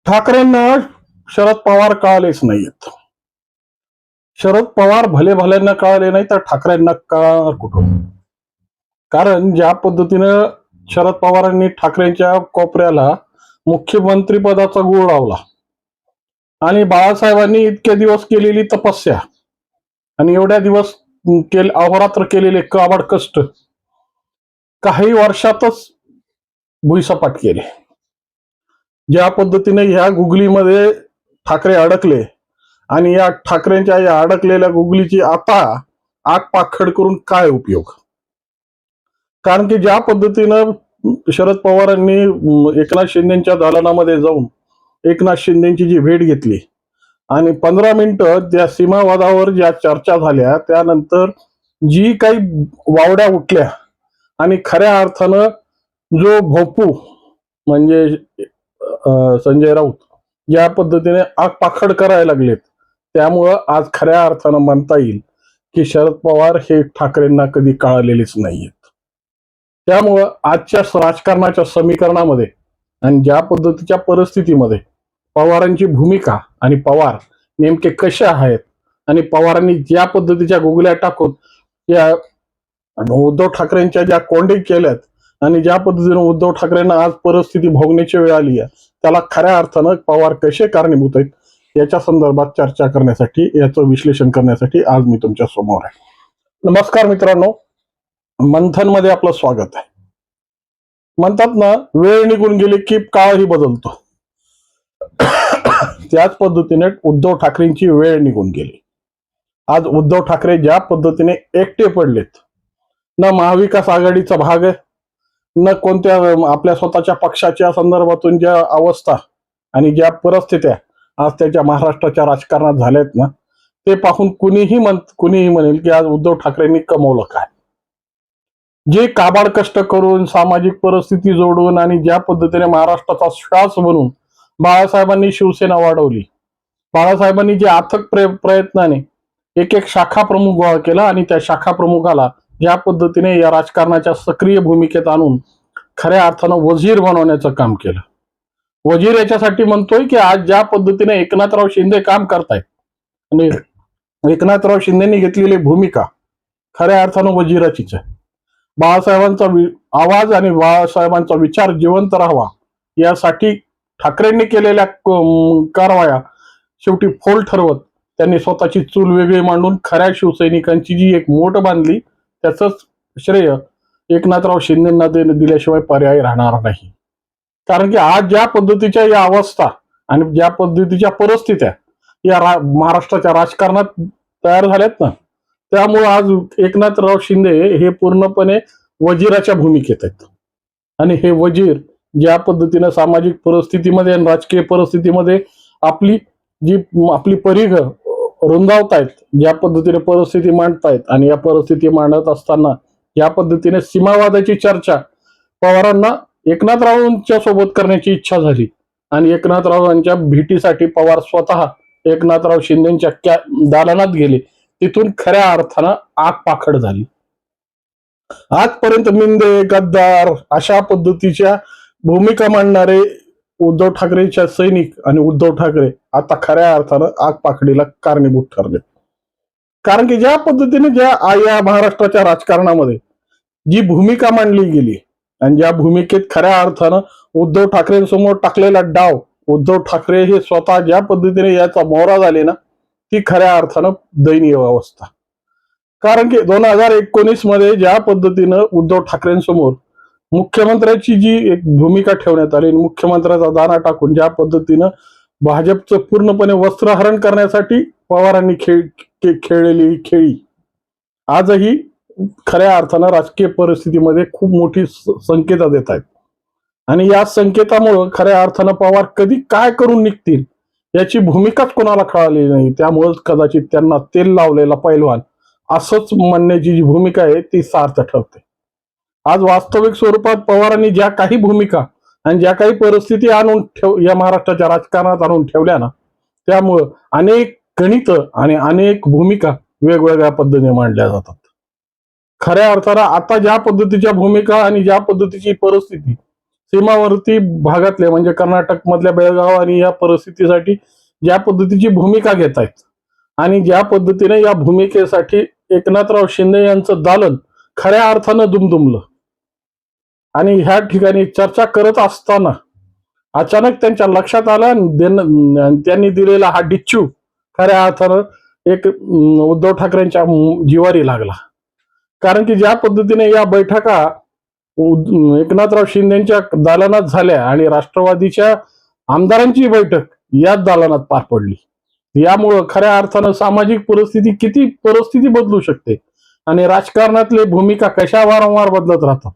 ठाकरेंना शरद पवार कळालेच नाहीत. शरद पवार भले भल्यांना कळाले नाही तर ठाकरेंना कळणार कुठून? कारण ज्या पद्धतीनं शरद पवारांनी ठाकरेंच्या कोपऱ्याला मुख्यमंत्री पदाचा गुळ लावला आणि बाळासाहेबांनी इतके दिवस केलेली तपस्या आणि एवढ्या दिवस अहोरात्र केलेले काबाड कष्ट काही वर्षातच भुईसपाट केले. ज्या पद्धतीने ह्या गुगलीमध्ये ठाकरे अडकले आणि या ठाकरेंच्या या अडकलेल्या गुगलीची आता आग पाखड करून काय उपयोग? कारण की ज्या पद्धतीनं शरद पवारांनी एकनाथ शिंदेच्या दालनामध्ये जाऊन एकनाथ शिंदेची जी भेट घेतली आणि 15 मिनिटं त्या सीमावादावर ज्या चर्चा झाल्या त्यानंतर जी काही वावड्या उठल्या आणि खऱ्या अर्थानं जो भोपू म्हणजे संजय राऊत ज्या पद्धतीने आग पाखड करायला लागलेत त्यामुळं आज खऱ्या अर्थानं म्हणता येईल की शरद पवार हे ठाकरेंना कधी कळालेलेच नाहीयेत. त्यामुळं आजच्या राजकारणाच्या समीकरणामध्ये आणि ज्या पद्धतीच्या परिस्थितीमध्ये पवारांची भूमिका आणि पवार नेमके कसे आहेत आणि पवारांनी ज्या पद्धतीच्या गुगल्या टाकून या उद्धव ठाकरेंच्या ज्या कोंडी केल्यात आणि ज्या पद्धतीने उद्धव ठाकरेंना आज परिस्थिती भोगण्याची वेळ आली आहे त्याला खऱ्या अर्थानं पवार कसे कारणीभूत आहेत याच्या संदर्भात चर्चा करण्यासाठी याचं विश्लेषण करण्यासाठी आज मी तुमच्या समोर आहे. नमस्कार मित्रांनो, मंथन मध्ये आपलं स्वागत आहे. म्हणतात ना, वेळ निघून गेली की काळही बदलतो. त्याच पद्धतीने उद्धव ठाकरेंची वेळ निघून गेली. आज उद्धव ठाकरे ज्या पद्धतीने एकटे पडलेत, न महाविकास आघाडीचा भाग आहे न कोणत्या आपल्या स्वतःच्या पक्षाच्या संदर्भातून ज्या अवस्था आणि ज्या परिस्थित्या आज त्याच्या महाराष्ट्राच्या राजकारणात झाल्यात ना, ते पाहून कुणीही म्हणेल की आज उद्धव ठाकरेंनी कमवलं काय. जे काबाड कष्ट करून सामाजिक परिस्थिती जोडून आणि ज्या पद्धतीने महाराष्ट्राचा श्वास बनून बाळासाहेबांनी शिवसेना वाढवली, बाळासाहेबांनी जे अथक प्रयत्नाने एक एक शाखा प्रमुख गोळा केला आणि त्या शाखा प्रमुखाला ज्या पद्धतीने या राजकारणाच्या सक्रिय भूमिकेत आणून खऱ्या अर्थानं वजीर बनवण्याचं काम केलं. वजीर याच्यासाठी म्हणतोय की आज ज्या पद्धतीने एकनाथराव शिंदे काम करतायत आणि एकनाथराव शिंदेनी घेतलेली भूमिका खऱ्या अर्थानं वजीराचीच आहे. बाळासाहेबांचा आवाज आणि बाळासाहेबांचा विचार जिवंत राहावा यासाठी ठाकरेंनी केलेल्या कारवाया शेवटी फोल ठरवत त्यांनी स्वतःची चूल वेगळी मांडून खऱ्या शिवसैनिकांची जी एक मोठ बांधली त्याच श्रेय एकनाथराव शिंदेना दिल्याशिवाय पर्याय राहणार नाही. कारण की आज ज्या पद्धतीच्या या अवस्था आणि ज्या पद्धतीच्या परिस्थित्या या महाराष्ट्राच्या राजकारणात तयार झाल्यात ना, त्यामुळे आज एकनाथराव शिंदे हे पूर्णपणे वजीराच्या भूमिकेत आहेत. आणि हे वजीर ज्या पद्धतीने सामाजिक परिस्थितीमध्ये आणि राजकीय परिस्थितीमध्ये आपली परिघ रुंदावतायत, ज्या पद्धतीने परिस्थिती मांडतायत आणि या परिस्थिती मांडत असताना ज्या पद्धतीने सीमावादाची चर्चा पवारांना एकनाथरावांच्या सोबत करण्याची इच्छा झाली आणि एकनाथरावांच्या भेटीसाठी पवार स्वतः एकनाथराव शिंदेच्या दालनात गेले, तिथून खऱ्या अर्थानं आग पाखड झाली. आजपर्यंत मिंदे गद्दार अशा पद्धतीच्या भूमिका मांडणारे उद्धव ठाकरेच्या सैनिक आणि उद्धव ठाकरे आता खऱ्या अर्थानं आग पाखडीला कारणीभूत ठरले. कारण की ज्या पद्धतीने या महाराष्ट्राच्या राजकारणामध्ये जी भूमिका मांडली गेली आणि ज्या भूमिकेत खऱ्या अर्थानं उद्धव ठाकरेंसमोर टाकलेला डाव, उद्धव ठाकरे हे स्वतः ज्या पद्धतीने याचा मोहरा झाले ना, ती खऱ्या अर्थानं दयनीय अवस्था. कारण की 2019 मध्ये ज्या पद्धतीनं उद्धव ठाकरेंसमोर मुख्यमंत्र्याची जी एक भूमिका ठेवण्यात आली, मुख्यमंत्र्याचा दाना टाकून ज्या पद्धतीनं भाजपचं पूर्णपणे वस्त्रहरण करण्यासाठी पवारांनी खेळलेली खेळी आजही खऱ्या अर्थानं राजकीय परिस्थितीमध्ये खूप मोठी संकेत देत आहेत. आणि या संकेतामुळं खऱ्या अर्थानं पवार कधी काय करून निघतील याची भूमिकाच कोणाला कळाली नाही. त्यामुळेच कदाचित त्यांना तेल लावलेला पैलवान असंच म्हणण्याची जी भूमिका आहे ती सार्थ ठरते. आज वास्तविक स्वरूपात पवारांनी ज्या काही भूमिका आणि ज्या काही परिस्थिती या महाराष्ट्राच्या राजकारणात आणून ठेवल्या ना, त्यामुळं अनेक गणित आणि अनेक भूमिका वेगवेगळ्या पद्धतीने मांडल्या जातात. खऱ्या अर्थानं आता ज्या पद्धतीच्या भूमिका आणि ज्या पद्धतीची परिस्थिती सीमावर्ती भागातले म्हणजे कर्नाटक मधल्या बेळगाव आणि या परिस्थितीसाठी ज्या पद्धतीची भूमिका घेत आहेत आणि ज्या पद्धतीने या भूमिकेसाठी एकनाथराव शिंदे यांचं दालन खऱ्या अर्थानं दुमदुमलं आणि ह्या ठिकाणी चर्चा करत असताना अचानक त्यांच्या लक्षात आलं आणि त्यांनी दिलेला हा डिच्चू खऱ्या अर्थानं एक उद्धव ठाकरेंच्या जिवारी लागला. कारण की ज्या पद्धतीने या बैठका एकनाथराव शिंदेच्या दालनात झाल्या आणि राष्ट्रवादीच्या आमदारांची बैठक याच दालनात पार पडली. यामुळं खऱ्या अर्थानं सामाजिक परिस्थिती बदलू शकते आणि राजकारणातले भूमिका कशा वारंवार बदलत राहतात.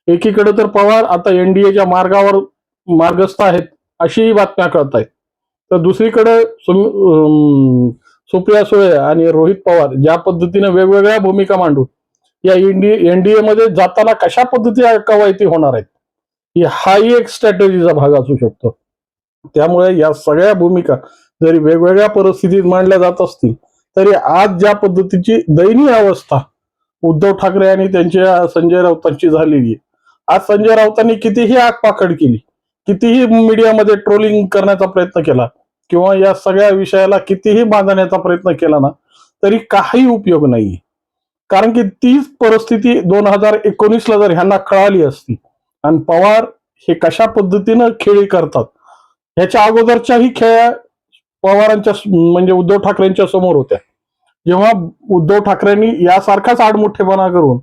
एकीकडे तर पवार आता एनडीएच्या मार्गस्थ आहेत अशीही बातम्या कळत आहेत, तर दुसरीकडे सुप्रिया सुळे आणि रोहित पवार ज्या पद्धतीने वेगवेगळ्या भूमिका मांडून या एनडीए मध्ये जाताना कशा पद्धतीने कवायती होणार आहेत हाही एक स्ट्रॅटेजीचा भाग असू शकतो. त्यामुळे या सगळ्या भूमिका जरी वेगवेगळ्या परिस्थितीत मांडल्या जात असतील तरी आज ज्या पद्धतीची दयनीय अवस्था उद्धव ठाकरे आणि त्यांच्या संजय राऊतांची झालेली आहे. आज संजय राऊतांनी कितीही आगपाखड केली, कितीही मीडियामध्ये ट्रोलिंग करण्याचा प्रयत्न केला किंवा या सगळ्या विषयाला कितीही बांधण्याचा प्रयत्न केला ना तरी काही उपयोग नाहीये. कारण की तीच परिस्थिती 2019ला जर ह्यांना कळाली असती आणि पवार हे कशा पद्धतीनं खेळी करतात ह्याच्या अगोदरच्याही खेळ्या पवारांच्या म्हणजे उद्धव ठाकरेंच्या समोर होत्या. जेव्हा उद्धव ठाकरेंनी यासारखाच आडमुठेपणा करून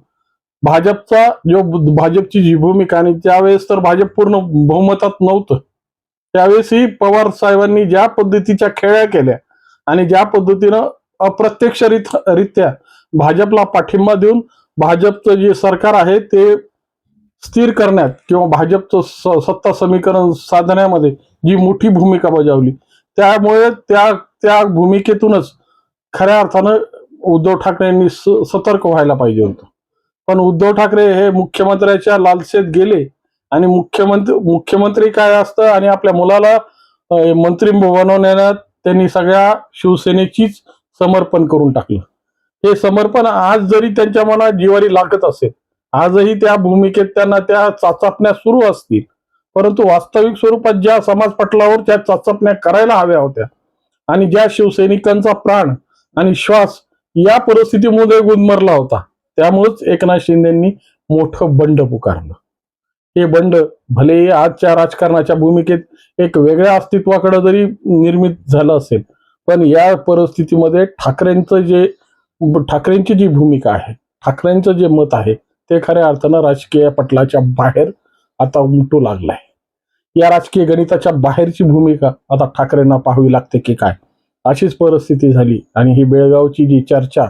भाजपची जी भूमिका आणि त्यावेळेस तर भाजप पूर्ण बहुमतात नव्हतं, त्यावेळेसही पवार साहेबांनी ज्या पद्धतीच्या खेळ्या केल्या आणि ज्या पद्धतीनं अप्रत्यक्षरित्या भाजपला पाठिंबा देऊन भाजपचं जे सरकार आहे ते स्थिर करण्यात किंवा भाजपचं सत्ता समीकरण साधण्यामध्ये जी मोठी भूमिका बजावली, त्यामुळे त्या भूमिकेतूनच खऱ्या अर्थानं उद्धव ठाकरेंनी सतर्क व्हायला पाहिजे होतं. पण उद्धव ठाकरे हे मुख्यमंत्र्याच्या लालसेत गेले आणि मुख्यमंत्री काय असतं आणि आपल्या मुलाला मंत्री बनवण्यात त्यांनी सगळ्या शिवसेनेचीच समर्पण करून टाकलं. हे समर्पण आज जरी त्यांच्या मनात जिवारी लागत असेल, आजही त्या भूमिकेत त्यांना त्या चाचपण्या सुरू असतील, परंतु वास्तविक स्वरूपात ज्या समाज पटलावर त्या चाचपण्या करायला हव्या होत्या आणि ज्या शिवसैनिकांचा प्राण आणि श्वास या परिस्थितीमध्ये गुदमरला होता, त्यामुळेच एकनाथ शिंदेंनी मोठं बंड पुकारलं. हे बंड भले आजच्या राजकारणाच्या भूमिकेत एक वेगळ्या अस्तित्वाकडे जरी निर्मित झालं असेल, पण या परिस्थितीमध्ये ठाकरेंची जी भूमिका आहे, ठाकरेंचं जे मत आहे ते खऱ्या अर्थानं राजकीय पटलाच्या बाहेर आता उमटू लागलाय. या राजकीय गणिताच्या बाहेरची भूमिका आता ठाकरेंना पाहावी लागते की काय, अशीच परिस्थिती झाली. आणि ही बेळगावची जी चर्चा,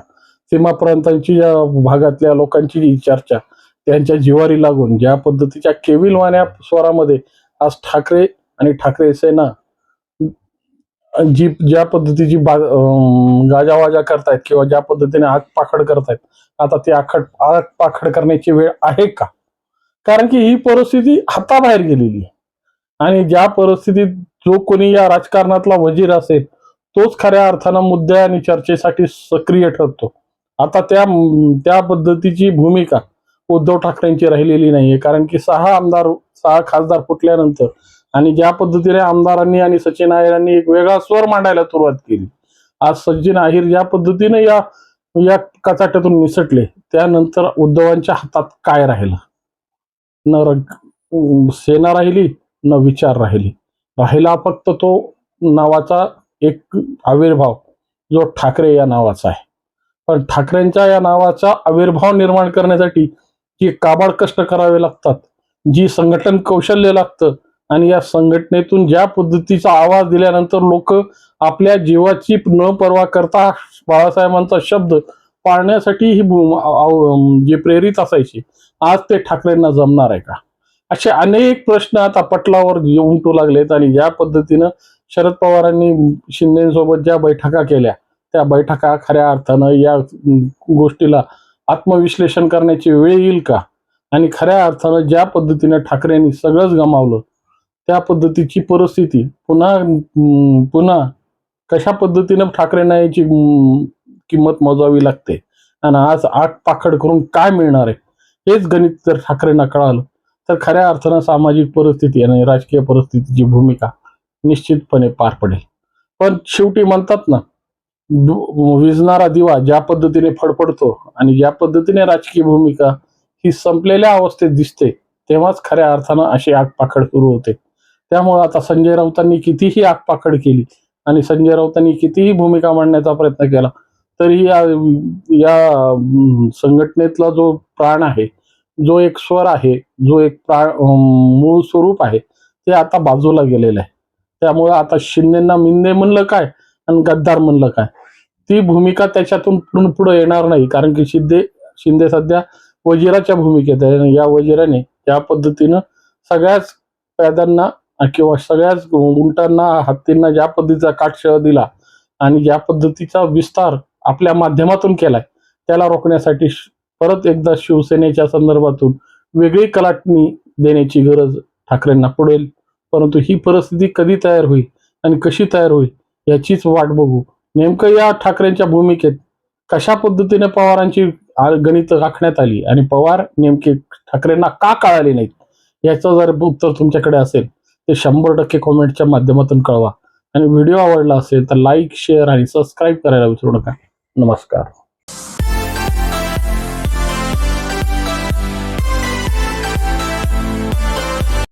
सीमा प्रांतांची या भागातल्या लोकांची जी चर्चा त्यांच्या जिवारी लागून ज्या पद्धतीच्या केविलवाण्या स्वरामध्ये आज ठाकरे आणि ठाकरे सेना ज्या पद्धतीची गाजावाजा करतायत किंवा ज्या पद्धतीने आगपाखड करतायत, आता ती आगपाखड करण्याची वेळ आहे का? कारण की ही परिस्थिती हाताबाहेर गेलेली आहे आणि ज्या परिस्थितीत जो कोणी या राजकारणातला वजीर असेल तोच खऱ्या अर्थानं मुद्द्या आणि चर्चेसाठी सक्रिय ठरतो. आता त्या पद्धतीची भूमिका उद्धव ठाकरेंची राहिलेली नाहीये. कारण की 6 खासदार फुटल्यानंतर आणि ज्या पद्धतीने आमदारांनी आणि सचिन अहिरांनी एक वेगळा स्वर मांडायला सुरुवात केली, आज सचिन अहिर ज्या पद्धतीने या कचाट्यातून निसटले, त्यानंतर उद्धवांच्या हातात काय राहिलं? न सेना राहिली, न विचार राहिला फक्त तो नावाचा एक आविर्भाव जो ठाकरे या नावाचा आहे. पण ठाकरेंच्या या नावाचा आविर्भाव निर्माण करण्यासाठी जी काबाड कष्ट करावे लागतात, जी संघटन कौशल्य लागतं आणि या संघटनेतून ज्या पद्धतीचा आवाज दिल्यानंतर लोक आपल्या जीवाची न पर्वा करता बाळासाहेबांचा शब्द पाळण्यासाठी ही जे प्रेरित असायची, आज ते ठाकरेंना जमणार आहे का? असे अनेक प्रश्न आता पटलावर उमटू लागलेत. आणि ज्या पद्धतीनं शरद पवारांनी शिंदेसोबत ज्या बैठका केल्या, त्या बैठका खऱ्या अर्थानं या गोष्टीला आत्मविश्लेषण करण्याची वेळ येईल का? आणि खऱ्या अर्थानं ज्या पद्धतीनं ठाकरेंनी सगळंच गमावलं, त्या पद्धतीची परिस्थिती पुन्हा कशा पद्धतीनं ठाकरेंना याची किंमत मोजावी लागते आणि आज आगपाखड करून काय मिळणार आहे हेच गणित जर ठाकरेंना कळालं तर खऱ्या अर्थानं सामाजिक परिस्थिती आणि राजकीय परिस्थितीची भूमिका निश्चितपणे पार पडेल. पण शेवटी म्हणतात ना, विझणारा दिवा ज्या पद्धतीने फडफडतो आणि ज्या पद्धतीने राजकीय भूमिका ही संपलेल्या अवस्थेत दिसते, तेव्हाच खऱ्या अर्थानं अशी आगपाखड सुरू होते. त्यामुळे आता संजय राऊतांनी कितीही आगपाखड केली आणि संजय राऊतांनी कितीही भूमिका मांडण्याचा प्रयत्न केला, तरी या संघटनेतला जो प्राण आहे, जो एक स्वर आहे, जो एक मूळ स्वरूप आहे, ते आता बाजूला गेलेलं आहे. त्यामुळे आता शिंदेना मिंदे म्हणलं काय आणि गद्दार म्हणलं काय, ती भूमिका त्याच्यातून पुढे येणार नाही. कारण की शिंदे सध्या वजिराच्या भूमिकेत आहे. या वजिराने या पद्धतीनं सगळ्याच पैद्यांना किंवा सगळ्याच उंटांना, हत्तींना ज्या पद्धतीचा काटछळा दिला आणि ज्या पद्धतीचा विस्तार आपल्या माध्यमातून केलाय, त्याला रोखण्यासाठी परत एकदा शिवसेनेच्या संदर्भातून वेगळी कलाटणी देण्याची गरज ठाकरेंना पडेल. परंतु ही परिस्थिती कधी तयार होईल आणि कशी तयार होईल याचीच वाट बघू. नेमकं या ठाकरेंच्या भूमिकेत कशा पद्धतीने पवारांची गणितं आखण्यात आली आणि पवार नेमके ठाकरेंना का कळाले नाहीत, याचं जर उत्तर तुमच्याकडे असेल ते 100% कॉमेंटच्या माध्यमातून कळवा. आणि व्हिडिओ आवडला असेल तर लाईक, शेअर आणि सबस्क्राईब करायला विसरू नका. नमस्कार.